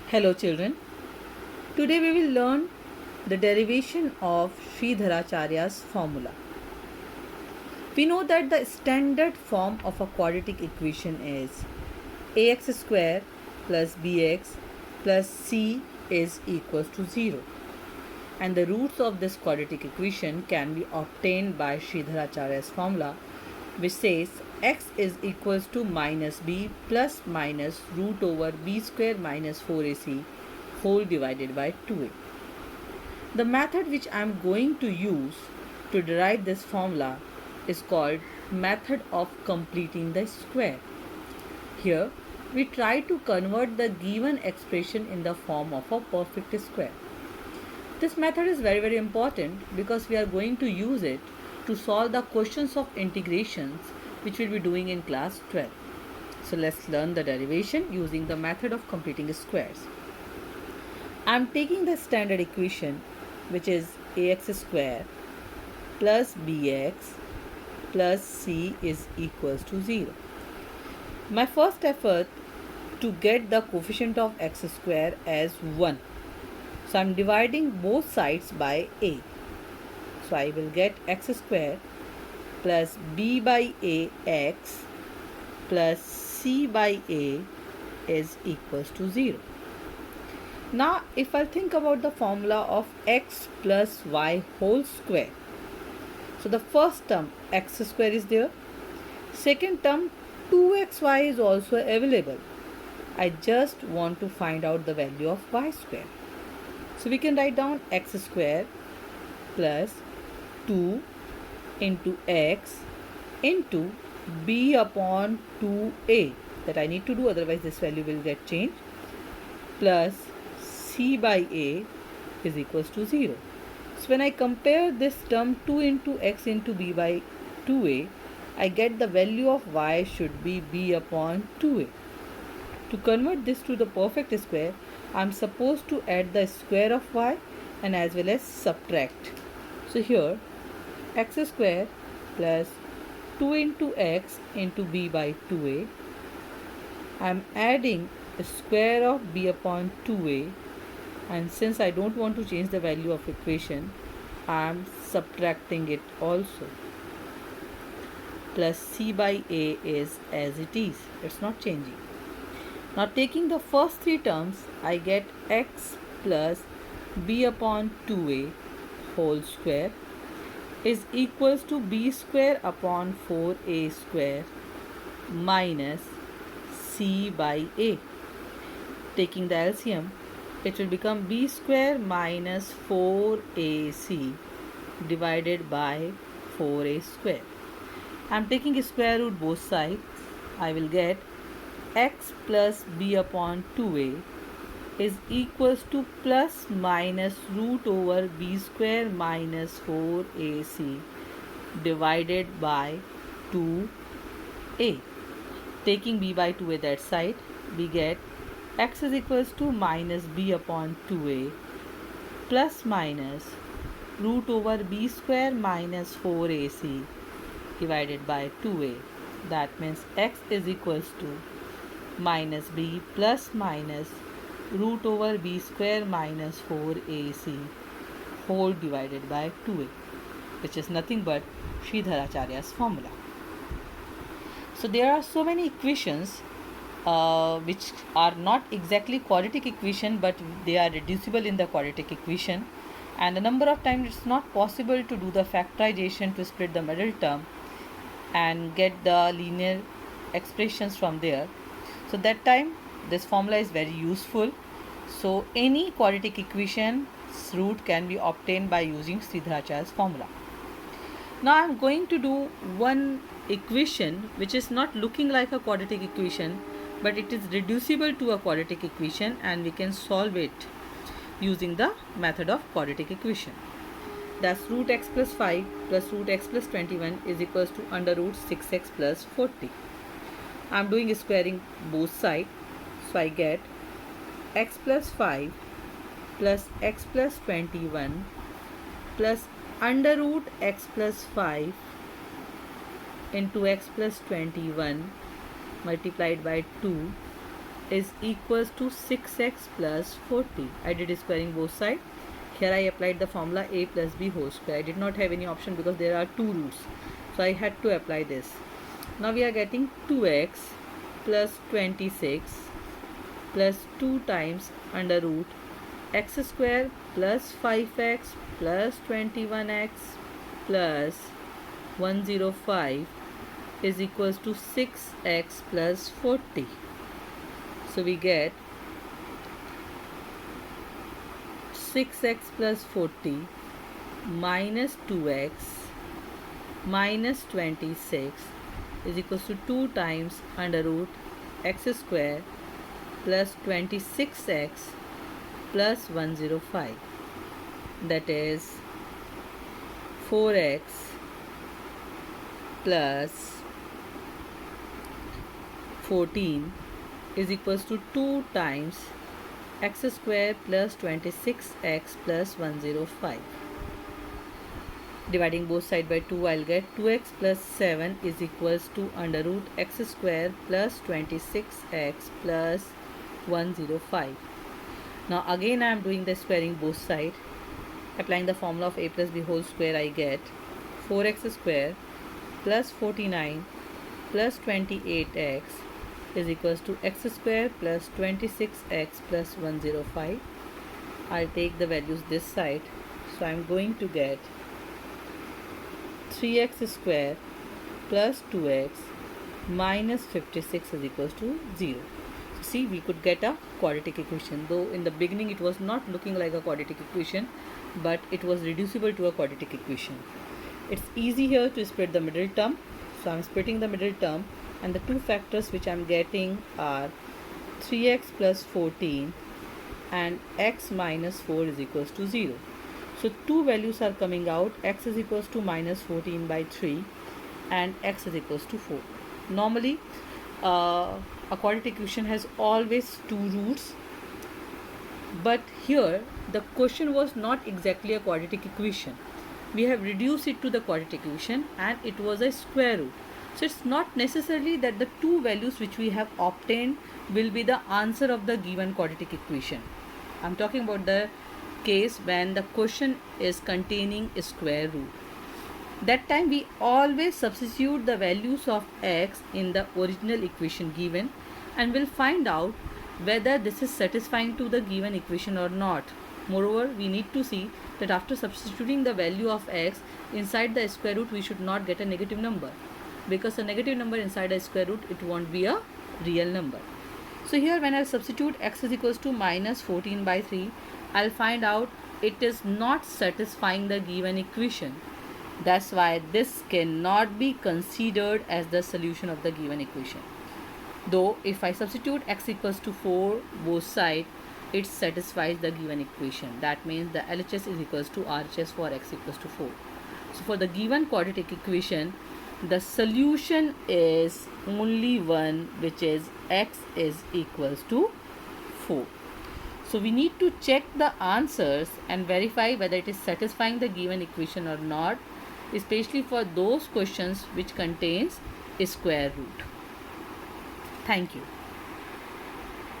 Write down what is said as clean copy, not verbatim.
Hello children. Today we will learn the derivation of Sridharacharya's formula. We know that the standard form of a quadratic equation is ax square plus bx plus c is equals to 0. And the roots of this quadratic equation can be obtained by Sridharacharya's formula, which says x is equals to minus b plus minus root over b square minus 4ac whole divided by 2a. The method which I am going to use to derive this formula is called method of completing the square. Here we try to convert the given expression in the form of a perfect square. This method is very important because we are going to use it to solve the questions of integrations which we will be doing in class 12. So let's learn the derivation using the method of completing squares. I am taking the standard equation, which is ax square plus bx plus c is equals to 0. My first effort to get the coefficient of x square as 1. So I am dividing both sides by a. So I will get x square plus b by a x plus c by a is equals to 0. Now if I think about the formula of x plus y whole square. So the first term x square is there. Second term 2xy is also available. I just want to find out the value of y square. So we can write down x square plus 2 into x into b upon 2a, that I need to do, otherwise this value will get changed, plus c by a is equals to 0. So when I compare this term 2 into x into b by 2a, I get the value of y should be b upon 2a. To convert this to the perfect square, I am supposed to add the square of y and as well as subtract. So here x square plus 2 into x into b by 2a. I am adding the square of b upon 2a, and since I don't want to change the value of equation, I am subtracting it also. Plus c by a is as it is, it's not changing. Now taking the first three terms, I get x plus b upon 2a whole square is equals to b square upon 4a square minus c by a. Taking the LCM, it will become b square minus 4ac divided by 4a square. I am taking square root both sides. I will get x plus b upon 2a is equals to plus minus root over b square minus 4ac divided by 2a. Taking b by 2a that side, we get x is equals to minus b upon 2a plus minus root over b square minus 4ac divided by 2a. That means x is equals to minus b plus minus root over b square minus 4ac whole divided by 2a, which is nothing but Sridharacharya's formula. So there are so many equations which are not exactly quadratic equation, but they are reducible in the quadratic equation, and a number of times it's not possible to do the factorization to split the middle term and get the linear expressions from there. So that time this formula is very useful. So any quadratic equation's root can be obtained by using Sridharacharya's formula. Now I am going to do one equation which is not looking like a quadratic equation, but it is reducible to a quadratic equation, and we can solve it using the method of quadratic equation. That's root x plus 5 plus root x plus 21 is equals to under root 6x plus 40. I am doing squaring both sides, so I get x plus 5 plus x plus 21 plus under root x plus 5 into x plus 21 multiplied by 2 is equals to 6x plus 40. I did squaring both sides. Here I applied the formula a plus b whole square. I did not have any option because there are two roots, so I had to apply this. Now we are getting 2x plus 26 plus 2 times under root x square plus 5x plus 21x plus 105 is equals to 6x plus 40. So we get 6x plus 40 minus 2x minus 26 is equals to 2 times under root x square plus 26x plus 105, that is 4x plus 14 is equals to 2 times x square plus 26x plus 105. Dividing both sides by 2, I'll get 2x plus 7 is equals to under root x square plus 26x plus 105. Now again I am doing the squaring both sides. Applying the formula of a plus b whole square, I get 4x square plus 49 plus 28x is equals to x square plus 26x plus 105. I'll take the values this side, so I'm going to get 3x square plus 2x minus 56 is equals to 0. So see, we could get a quadratic equation, though in the beginning it was not looking like a quadratic equation, but it was reducible to a quadratic equation. It's easy here to split the middle term, so I'm splitting the middle term, and the two factors which I'm getting are 3x plus 14 and x minus 4 is equals to 0. So two values are coming out, x is equals to minus 14 by 3 and x is equals to 4. Normally a quadratic equation has always two roots, but here the question was not exactly a quadratic equation. We have reduced it to the quadratic equation and it was a square root. So it's not necessarily that the two values which we have obtained will be the answer of the given quadratic equation. I'm talking about the case when the question is containing a square root. That time we always substitute the values of x in the original equation given and we'll find out whether this is satisfying to the given equation or not. Moreover, we need to see that after substituting the value of x inside the square root, we should not get a negative number, because a negative number inside a square root, it won't be a real number. So here when I substitute x is equals to minus 14 by 3, I'll find out it is not satisfying the given equation. That's why this cannot be considered as the solution of the given equation. Though if I substitute x equals to 4 both sides, it satisfies the given equation. That means the LHS is equals to RHS for x equals to 4. So for the given quadratic equation, the solution is only one, which is x is equals to 4. So we need to check the answers and verify whether it is satisfying the given equation or not, especially for those questions which contains a square root. Thank you.